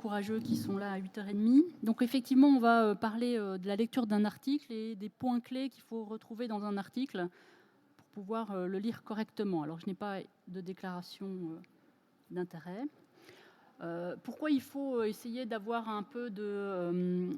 courageux qui sont là à 8h30. Donc effectivement, on va parler de la lecture d'un article et des points clés qu'il faut retrouver dans un article pour pouvoir le lire correctement. Alors je n'ai pas de déclaration d'intérêt. Pourquoi il faut essayer d'avoir un peu de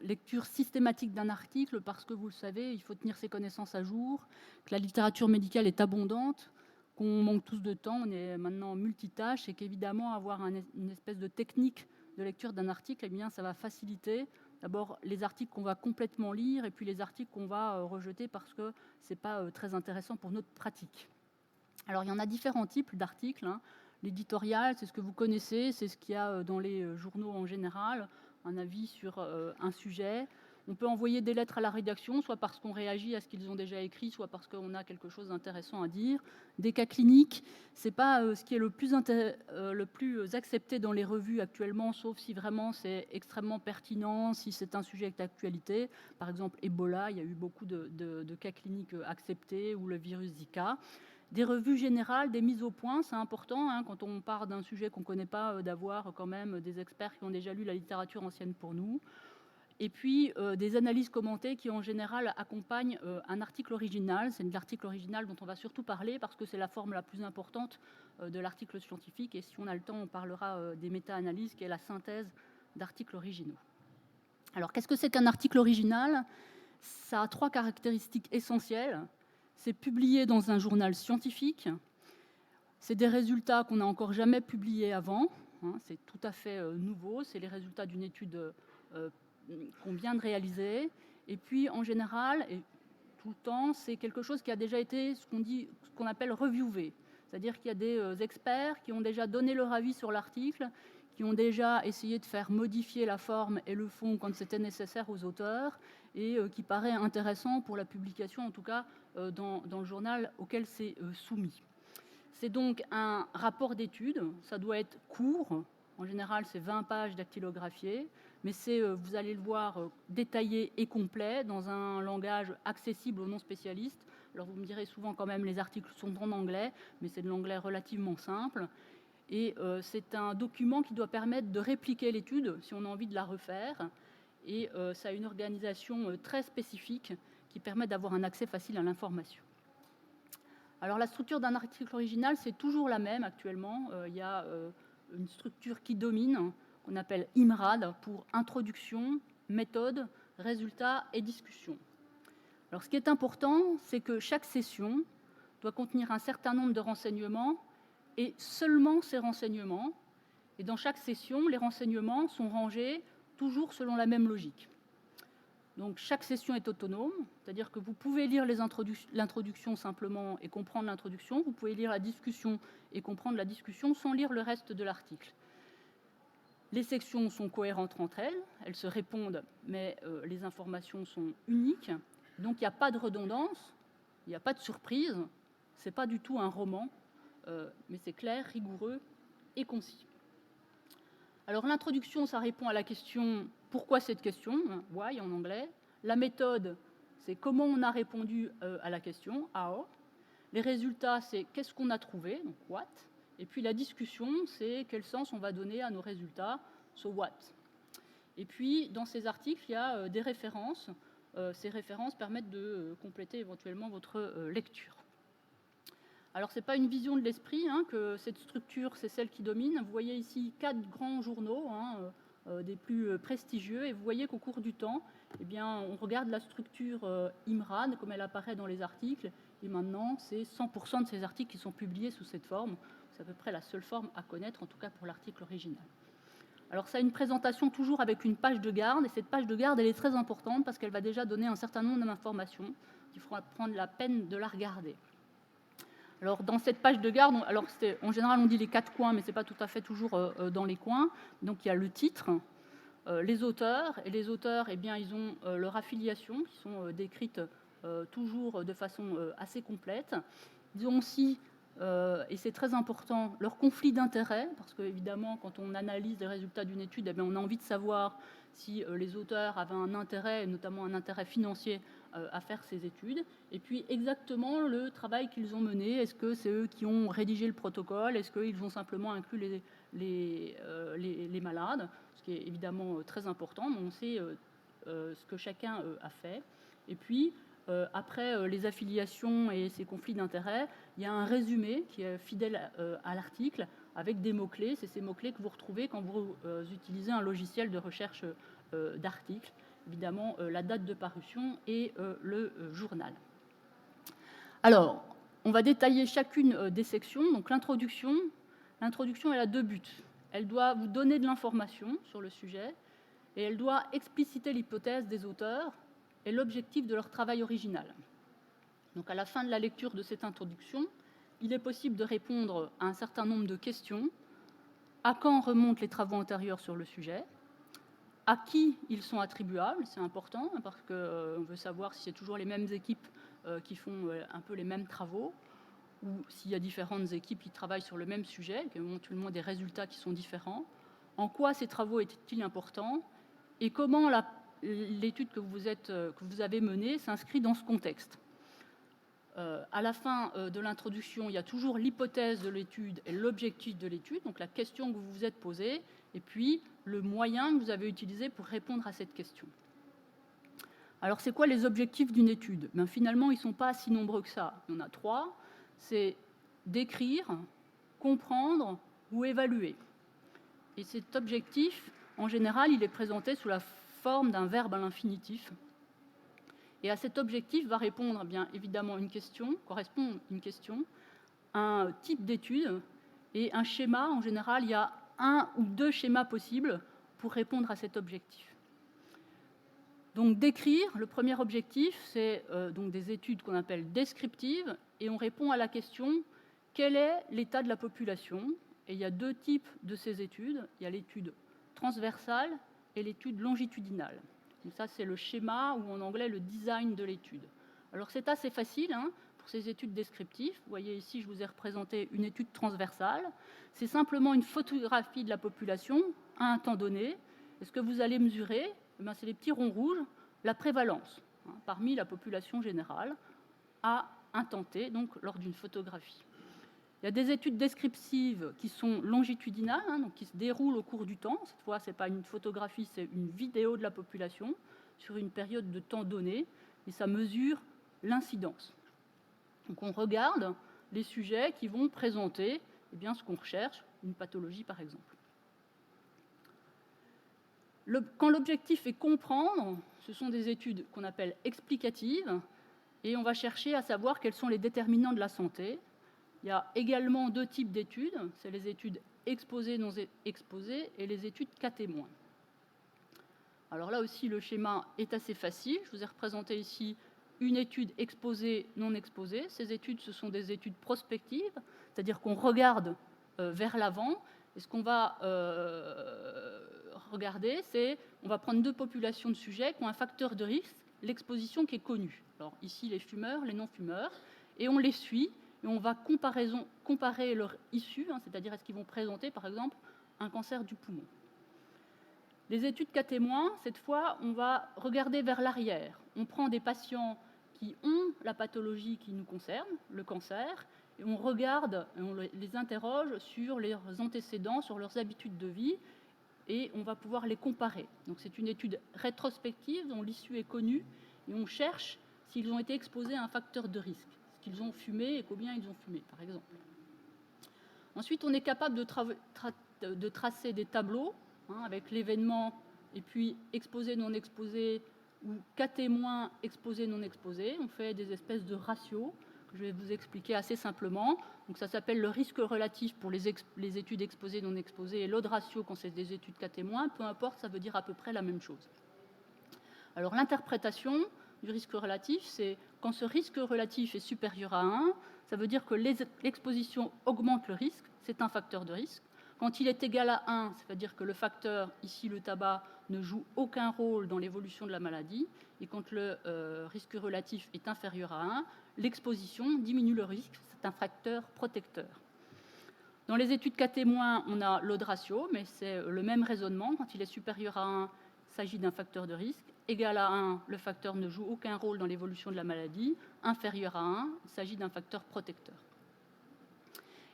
lecture systématique d'un article? Parce que vous le savez, il faut tenir ses connaissances à jour, que la littérature médicale est abondante, qu'on manque tous de temps, on est maintenant multitâche et qu'évidemment avoir une espèce de technique de lecture d'un article, eh bien, ça va faciliter d'abord les articles qu'on va complètement lire et puis les articles qu'on va rejeter parce que ce n'est pas très intéressant pour notre pratique. Alors il y en a différents types d'articles, hein. L'éditorial, c'est ce que vous connaissez, c'est ce qu'il y a dans les journaux en général, un avis sur un sujet. On peut envoyer des lettres à la rédaction, soit parce qu'on réagit à ce qu'ils ont déjà écrit, soit parce qu'on a quelque chose d'intéressant à dire. Des cas cliniques, c'est pas ce qui est le plus accepté dans les revues actuellement, sauf si vraiment c'est extrêmement pertinent, si c'est un sujet d'actualité. Par exemple, Ebola, il y a eu beaucoup de cas cliniques acceptés, ou le virus Zika. Des revues générales, des mises au point, c'est important, hein, quand on part d'un sujet qu'on ne connaît pas, d'avoir quand même des experts qui ont déjà lu la littérature ancienne pour nous. Et puis des analyses commentées qui en général accompagnent un article original. C'est de l'article original dont on va surtout parler parce que c'est la forme la plus importante de l'article scientifique. Et si on a le temps, on parlera des méta-analyses, qui est la synthèse d'articles originaux. Alors qu'est-ce que c'est qu'un article original? Ça a 3 caractéristiques essentielles. C'est publié dans un journal scientifique. C'est des résultats qu'on n'a encore jamais publiés avant. Hein, c'est tout à fait nouveau. C'est les résultats d'une étude qu'on vient de réaliser. Et puis, en général, et tout le temps, c'est quelque chose qui a déjà été ce qu'on appelle reviewé. C'est-à-dire qu'il y a des experts qui ont déjà donné leur avis sur l'article, qui ont déjà essayé de faire modifier la forme et le fond quand c'était nécessaire aux auteurs, et qui paraît intéressant pour la publication, en tout cas dans le journal auquel c'est soumis. C'est donc un rapport d'étude, ça doit être court, en général c'est 20 pages dactylographiées, mais c'est, vous allez le voir, détaillé et complet, dans un langage accessible aux non-spécialistes. Alors vous me direz souvent quand même les articles sont en anglais, mais c'est de l'anglais relativement simple. Et c'est un document qui doit permettre de répliquer l'étude si on a envie de la refaire. Et ça a une organisation très spécifique qui permet d'avoir un accès facile à l'information. Alors la structure d'un article original, c'est toujours la même actuellement. Il y a une structure qui domine, qu'on appelle IMRAD, pour introduction, méthode, résultat et discussion. Alors ce qui est important, c'est que chaque session doit contenir un certain nombre de renseignements et seulement ces renseignements. Et dans chaque session, les renseignements sont rangés toujours selon la même logique. Donc chaque session est autonome, c'est-à-dire que vous pouvez lire l'introduction simplement et comprendre l'introduction, vous pouvez lire la discussion et comprendre la discussion sans lire le reste de l'article. Les sections sont cohérentes entre elles, elles se répondent, mais les informations sont uniques, donc il n'y a pas de redondance, il n'y a pas de surprise, ce n'est pas du tout un roman, mais c'est clair, rigoureux et concis. Alors l'introduction, ça répond à la question « Pourquoi cette question ?» Why en anglais. La méthode, c'est comment on a répondu à la question, how. Les résultats, c'est qu'est-ce qu'on a trouvé, donc what. Et puis la discussion, c'est quel sens on va donner à nos résultats, so what. Et puis dans ces articles, il y a des références. Ces références permettent de compléter éventuellement votre lecture. Alors, ce n'est pas une vision de l'esprit, hein, que cette structure, c'est celle qui domine. Vous voyez ici 4 grands journaux, hein, des plus prestigieux, et vous voyez qu'au cours du temps, eh bien, on regarde la structure IMRAD, comme elle apparaît dans les articles, et maintenant, c'est 100% de ces articles qui sont publiés sous cette forme. C'est à peu près la seule forme à connaître, en tout cas pour l'article original. Alors, ça a une présentation toujours avec une page de garde, et cette page de garde, elle est très importante parce qu'elle va déjà donner un certain nombre d'informations. Il faudra prendre la peine de la regarder. Alors, dans cette page de garde, en général, on dit les 4 coins, mais ce n'est pas tout à fait toujours dans les coins. Donc, il y a le titre, les auteurs. Et les auteurs, eh bien, ils ont leur affiliation, qui sont décrites toujours de façon assez complète. Ils ont aussi, et c'est très important, leur conflit d'intérêts, parce qu'évidemment, quand on analyse les résultats d'une étude, eh bien, on a envie de savoir si les auteurs avaient un intérêt, notamment un intérêt financier, à faire ces études, et puis exactement le travail qu'ils ont mené. Est-ce que c'est eux qui ont rédigé le protocole? Est-ce qu'ils ont simplement inclus les malades, ce qui est évidemment très important, mais on sait ce que chacun a fait. Et puis, après les affiliations et ces conflits d'intérêts, il y a un résumé qui est fidèle à l'article avec des mots-clés. C'est ces mots-clés que vous retrouvez quand vous utilisez un logiciel de recherche d'articles. Évidemment, la date de parution et le journal. Alors, on va détailler chacune des sections. Donc, l'introduction, elle a deux buts. Elle doit vous donner de l'information sur le sujet et elle doit expliciter l'hypothèse des auteurs et l'objectif de leur travail original. Donc, à la fin de la lecture de cette introduction, il est possible de répondre à un certain nombre de questions. À quand remontent les travaux antérieurs sur le sujet? À qui ils sont attribuables? C'est important parce qu'on veut savoir si c'est toujours les mêmes équipes qui font un peu les mêmes travaux ou s'il y a différentes équipes qui travaillent sur le même sujet, qui ont éventuellement des résultats qui sont différents. En quoi ces travaux étaient-ils importants? Et comment l'étude que vous avez menée s'inscrit dans ce contexte? À la fin de l'introduction, il y a toujours l'hypothèse de l'étude et l'objectif de l'étude, donc la question que vous vous êtes posée, et puis le moyen que vous avez utilisé pour répondre à cette question. Alors, c'est quoi les objectifs d'une étude? Finalement, ils ne sont pas si nombreux que ça. Il y en a 3. C'est décrire, comprendre ou évaluer. Et cet objectif, en général, il est présenté sous la forme d'un verbe à l'infinitif. Et à cet objectif va répondre bien évidemment une question, correspond une question, un type d'étude et un schéma. En général, il y a 1 ou 2 schémas possibles pour répondre à cet objectif. Donc décrire, le premier objectif, c'est donc des études qu'on appelle descriptives et on répond à la question quel est l'état de la population? Et il y a 2 types de ces études. Il y a l'étude transversale et l'étude longitudinale. Donc ça, c'est le schéma ou en anglais le design de l'étude. Alors c'est assez facile pour ces études descriptives. Vous voyez ici, je vous ai représenté une étude transversale. C'est simplement une photographie de la population à un temps donné. Et ce que vous allez mesurer, c'est les petits ronds rouges, la prévalence parmi la population générale à un temps T, donc lors d'une photographie. Il y a des études descriptives qui sont longitudinales, donc qui se déroulent au cours du temps. Cette fois, ce n'est pas une photographie, c'est une vidéo de la population sur une période de temps donnée, et ça mesure l'incidence. Donc on regarde les sujets qui vont présenter ce qu'on recherche, une pathologie par exemple. Quand l'objectif est comprendre, ce sont des études qu'on appelle explicatives, et on va chercher à savoir quels sont les déterminants de la santé. Il y a également 2 types d'études, c'est les études exposées, non exposées, et les études cas témoins. Alors là aussi, le schéma est assez facile. Je vous ai représenté ici une étude exposée, non exposée. Ces études, ce sont des études prospectives, c'est-à-dire qu'on regarde vers l'avant. Et ce qu'on va regarder, c'est on va prendre 2 populations de sujets qui ont un facteur de risque, l'exposition qui est connue. Alors ici, les fumeurs, les non-fumeurs, et on les suit. Et on va comparer leur issue, c'est-à-dire est-ce qu'ils vont présenter, par exemple, un cancer du poumon. Les études cas témoins, cette fois, on va regarder vers l'arrière. On prend des patients qui ont la pathologie qui nous concerne, le cancer, et on regarde, et on les interroge sur leurs antécédents, sur leurs habitudes de vie, et on va pouvoir les comparer. Donc c'est une étude rétrospective dont l'issue est connue, et on cherche s'ils ont été exposés à un facteur de risque. Qu'ils ont fumé et combien ils ont fumé, par exemple. Ensuite, on est capable de tracer des tableaux avec l'événement et puis exposé, non exposé ou cas témoins, exposé, non exposé. On fait des espèces de ratios que je vais vous expliquer assez simplement. Donc ça s'appelle le risque relatif pour les études exposées, non exposées et l'autre ratio quand c'est des études cas témoins. Peu importe, ça veut dire à peu près la même chose. Alors l'interprétation du risque relatif, c'est quand ce risque relatif est supérieur à 1, ça veut dire que l'exposition augmente le risque, c'est un facteur de risque. Quand il est égal à 1, ça veut dire que le facteur, ici le tabac, ne joue aucun rôle dans l'évolution de la maladie. Et quand le risque relatif est inférieur à 1, l'exposition diminue le risque, c'est un facteur protecteur. Dans les études cas témoins, on a l'odd ratio, mais c'est le même raisonnement. Quand il est supérieur à 1, il s'agit d'un facteur de risque. Égal à 1, le facteur ne joue aucun rôle dans l'évolution de la maladie. Inférieur à 1, il s'agit d'un facteur protecteur.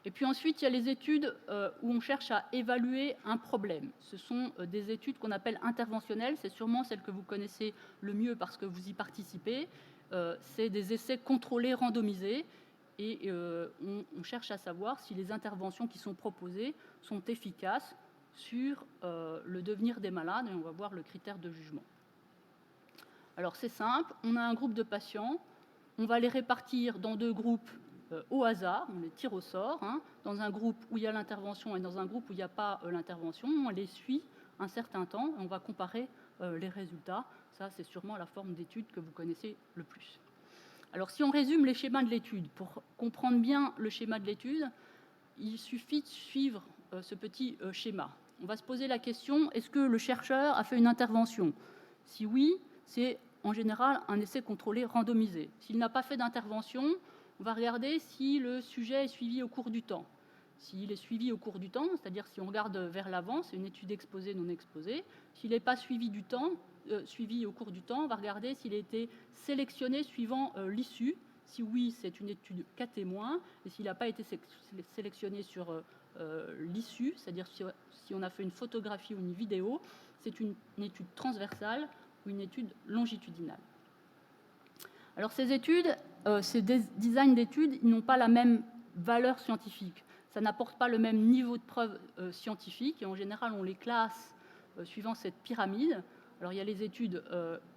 Et puis ensuite, il y a les études où on cherche à évaluer un problème. Ce sont des études qu'on appelle interventionnelles. C'est sûrement celles que vous connaissez le mieux parce que vous y participez. C'est des essais contrôlés, randomisés. Et on cherche à savoir si les interventions qui sont proposées sont efficaces sur le devenir des malades. Et on va voir le critère de jugement. Alors c'est simple. On a un groupe de patients. On va les répartir dans 2 groupes au hasard, on les tire au sort, hein, dans un groupe où il y a l'intervention et dans un groupe où il n'y a pas l'intervention. On les suit un certain temps et on va comparer les résultats. Ça, c'est sûrement la forme d'étude que vous connaissez le plus. Alors, si on résume les schémas de l'étude, pour comprendre bien le schéma de l'étude, il suffit de suivre ce petit schéma. On va se poser la question, est-ce que le chercheur a fait une intervention? Si oui, c'est en général un essai contrôlé randomisé. S'il n'a pas fait d'intervention, on va regarder si le sujet est suivi au cours du temps. S'il est suivi au cours du temps, c'est-à-dire si on regarde vers l'avant, c'est une étude exposée, non exposée. S'il n'est pas suivi au cours du temps, on va regarder s'il a été sélectionné suivant l'issue. Si oui, c'est une étude cas témoin. Et s'il n'a pas été sélectionné sur l'issue, c'est-à-dire si on a fait une photographie ou une vidéo, c'est une étude transversale ou une étude longitudinale. Alors ces études, ces designs d'études, ils n'ont pas la même valeur scientifique. Ça n'apporte pas le même niveau de preuve scientifique et en général on les classe suivant cette pyramide. Alors il y a les études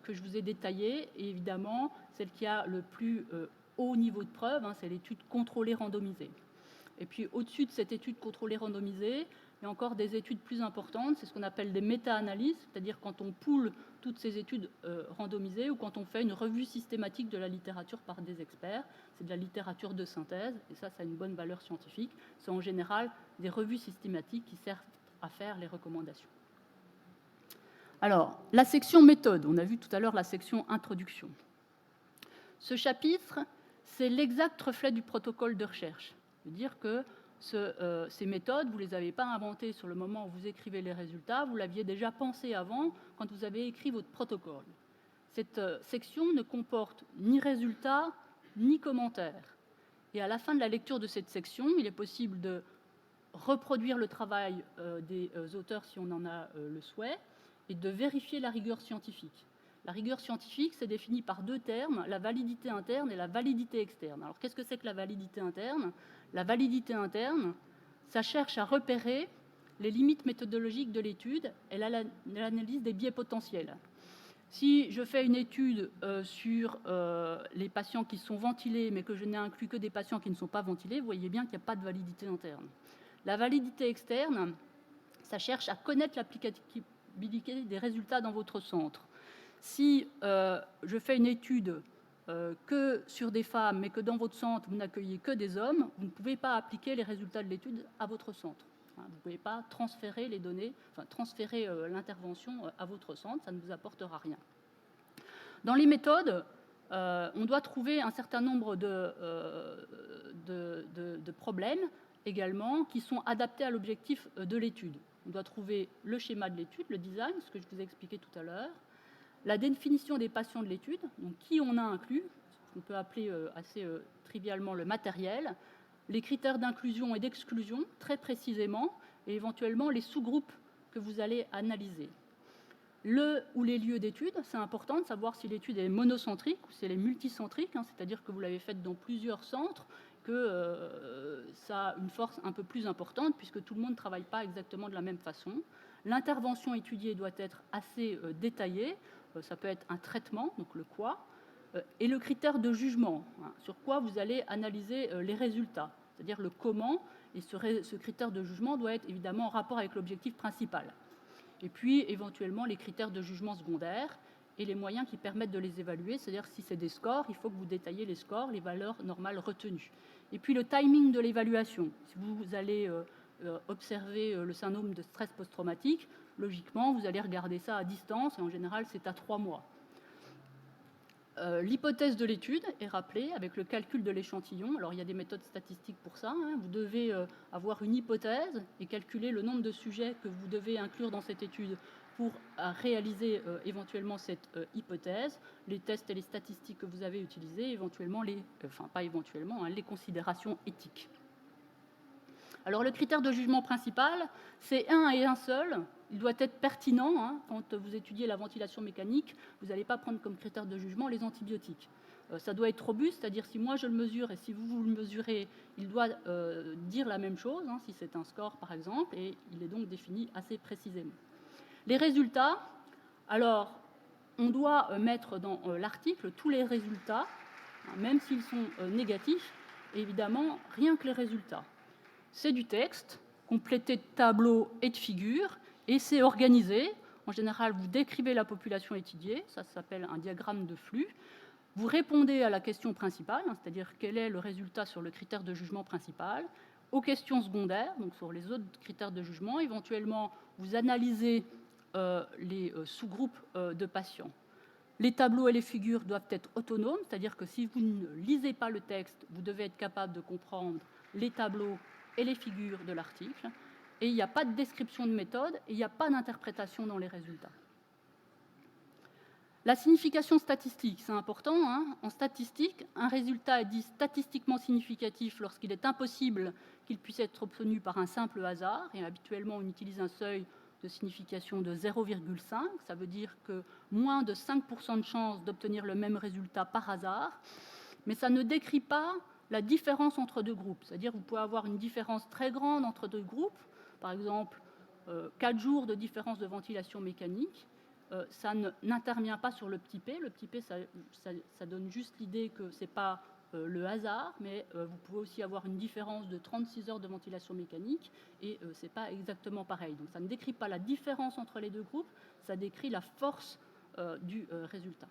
que je vous ai détaillées et évidemment celle qui a le plus haut niveau de preuve, hein, c'est l'étude contrôlée randomisée. Et puis au-dessus de cette étude contrôlée randomisée, il y a encore des études plus importantes, c'est ce qu'on appelle des méta-analyses, c'est-à-dire quand on poule toutes ces études randomisées ou quand on fait une revue systématique de la littérature par des experts. C'est de la littérature de synthèse et ça a une bonne valeur scientifique. C'est en général des revues systématiques qui servent à faire les recommandations. Alors, la section méthode, on a vu tout à l'heure la section introduction. Ce chapitre, c'est l'exact reflet du protocole de recherche. C'est-à-dire que ces méthodes, vous ne les avez pas inventées sur le moment où vous écrivez les résultats, vous l'aviez déjà pensé avant quand vous avez écrit votre protocole. Cette section ne comporte ni résultats ni commentaires. Et à la fin de la lecture de cette section, il est possible de reproduire le travail des auteurs si on en a le souhait et de vérifier la rigueur scientifique. La rigueur scientifique, c'est défini par 2 termes, la validité interne et la validité externe. Alors, qu'est-ce que c'est que la validité interne? La validité interne, ça cherche à repérer les limites méthodologiques de l'étude et l'analyse des biais potentiels. Si je fais une étude sur les patients qui sont ventilés, mais que je n'ai inclus que des patients qui ne sont pas ventilés, vous voyez bien qu'il n'y a pas de validité interne. La validité externe, ça cherche à connaître l'applicabilité des résultats dans votre centre. Si je fais une étude que sur des femmes, mais que dans votre centre, vous n'accueillez que des hommes, vous ne pouvez pas appliquer les résultats de l'étude à votre centre. Vous ne pouvez pas transférer les données, transférer l'intervention à votre centre, ça ne vous apportera rien. Dans les méthodes, on doit trouver un certain nombre de problèmes également qui sont adaptés à l'objectif de l'étude. On doit trouver le schéma de l'étude, le design, ce que je vous ai expliqué tout à l'heure, la définition des patients de l'étude, donc qui on a inclus, ce qu'on peut appeler assez trivialement le matériel, les critères d'inclusion et d'exclusion, très précisément, et éventuellement les sous-groupes que vous allez analyser. Le ou les lieux d'étude, c'est important de savoir si l'étude est monocentrique ou si elle est multicentrique, hein, c'est-à-dire que vous l'avez faite dans plusieurs centres, que ça a une force un peu plus importante puisque tout le monde ne travaille pas exactement de la même façon. L'intervention étudiée doit être assez détaillée, ça peut être un traitement, donc le quoi, et le critère de jugement, hein, sur quoi vous allez analyser les résultats, c'est-à-dire le comment, et ce critère de jugement doit être évidemment en rapport avec l'objectif principal. Et puis éventuellement les critères de jugement secondaires et les moyens qui permettent de les évaluer, c'est-à-dire si c'est des scores, il faut que vous détaillez les scores, les valeurs normales retenues. Et puis le timing de l'évaluation. Si vous allez observer le syndrome de stress post-traumatique, logiquement, vous allez regarder ça à distance et en général, c'est à 3 mois. L'hypothèse de l'étude est rappelée avec le calcul de l'échantillon. Alors, il y a des méthodes statistiques pour ça. Hein. Vous devez avoir une hypothèse et calculer le nombre de sujets que vous devez inclure dans cette étude pour réaliser éventuellement cette hypothèse, les tests et les statistiques que vous avez utilisés, éventuellement les considérations éthiques. Alors le critère de jugement principal, c'est un et un seul. Il doit être pertinent. Hein. Quand vous étudiez la ventilation mécanique, vous n'allez pas prendre comme critère de jugement les antibiotiques. Ça doit être robuste, c'est-à-dire si moi je le mesure et si vous le mesurez, il doit dire la même chose, hein, si c'est un score par exemple, et il est donc défini assez précisément. Les résultats, alors on doit mettre dans l'article tous les résultats, hein, même s'ils sont négatifs, et évidemment rien que les résultats. C'est du texte, complété de tableaux et de figures, et c'est organisé. En général, vous décrivez la population étudiée, ça s'appelle un diagramme de flux. Vous répondez à la question principale, hein, c'est-à-dire quel est le résultat sur le critère de jugement principal, aux questions secondaires, donc sur les autres critères de jugement. Éventuellement, vous analysez les sous-groupes de patients. Les tableaux et les figures doivent être autonomes, c'est-à-dire que si vous ne lisez pas le texte, vous devez être capable de comprendre les tableaux et les figures de l'article. Et il n'y a pas de description de méthode et il n'y a pas d'interprétation dans les résultats. La signification statistique, c'est important. Hein. En statistique, un résultat est dit statistiquement significatif lorsqu'il est impossible qu'il puisse être obtenu par un simple hasard. Et habituellement, on utilise un seuil de signification de 0,5. Ça veut dire que moins de 5% de chance d'obtenir le même résultat par hasard. Mais ça ne décrit pas la différence entre deux groupes. C'est-à-dire que vous pouvez avoir une différence très grande entre deux groupes. Par exemple, 4 jours de différence de ventilation mécanique. Ça n'intervient pas sur le petit p. Le petit p, ça donne juste l'idée que ce n'est pas le hasard, mais vous pouvez aussi avoir une différence de 36 heures de ventilation mécanique et ce n'est pas exactement pareil. Donc ça ne décrit pas la différence entre les deux groupes, ça décrit la force du résultat.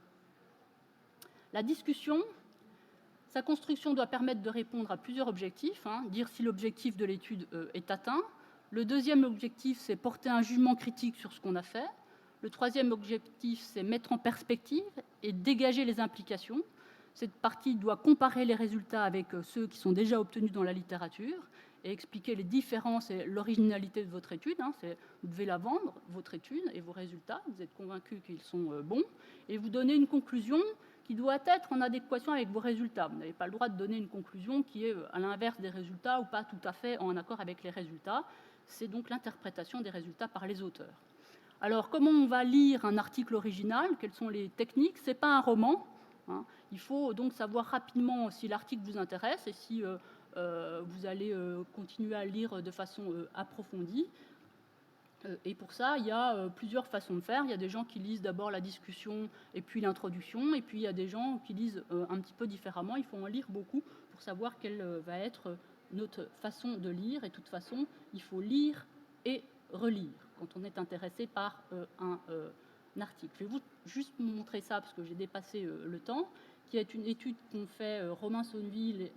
La discussion, sa construction doit permettre de répondre à plusieurs objectifs, hein, dire si l'objectif de l'étude est atteint. Le deuxième objectif, c'est porter un jugement critique sur ce qu'on a fait. Le troisième objectif, c'est mettre en perspective et dégager les implications. Cette partie doit comparer les résultats avec ceux qui sont déjà obtenus dans la littérature et expliquer les différences et l'originalité de votre étude. Hein. Vous devez la vendre, votre étude et vos résultats. Vous êtes convaincu qu'ils sont bons. Et vous donnez une conclusion qui doit être en adéquation avec vos résultats. Vous n'avez pas le droit de donner une conclusion qui est à l'inverse des résultats ou pas tout à fait en accord avec les résultats. C'est donc l'interprétation des résultats par les auteurs. Alors, comment on va lire un article original? Quelles sont les techniques? Ce n'est pas un roman. Hein. Il faut donc savoir rapidement si l'article vous intéresse et si vous allez continuer à lire de façon approfondie. Et pour ça, il y a plusieurs façons de faire. Il y a des gens qui lisent d'abord la discussion et puis l'introduction. Et puis, il y a des gens qui lisent un petit peu différemment. Il faut en lire beaucoup pour savoir quelle va être notre façon de lire. Et de toute façon, il faut lire et relire quand on est intéressé par un article. Je vais juste vous montrer ça parce que j'ai dépassé le temps, qui est une étude qu'ont fait Romain Sauneville,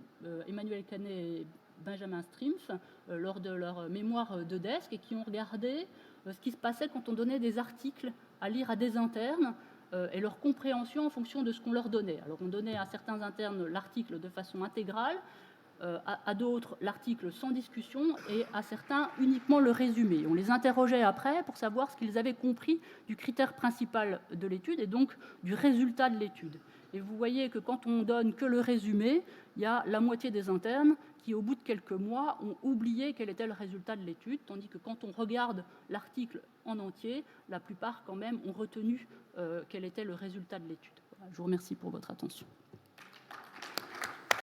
Emmanuel Canet et Benjamin Strimpf lors de leur mémoire de desk et qui ont regardé ce qui se passait quand on donnait des articles à lire à des internes et leur compréhension en fonction de ce qu'on leur donnait. Alors on donnait à certains internes l'article de façon intégrale, à d'autres l'article sans discussion et à certains uniquement le résumé. On les interrogeait après pour savoir ce qu'ils avaient compris du critère principal de l'étude et donc du résultat de l'étude. Et vous voyez que quand on donne que le résumé, il y a la moitié des internes qui, au bout de quelques mois, ont oublié quel était le résultat de l'étude, tandis que quand on regarde l'article en entier, la plupart quand même ont retenu quel était le résultat de l'étude. Voilà, je vous remercie pour votre attention.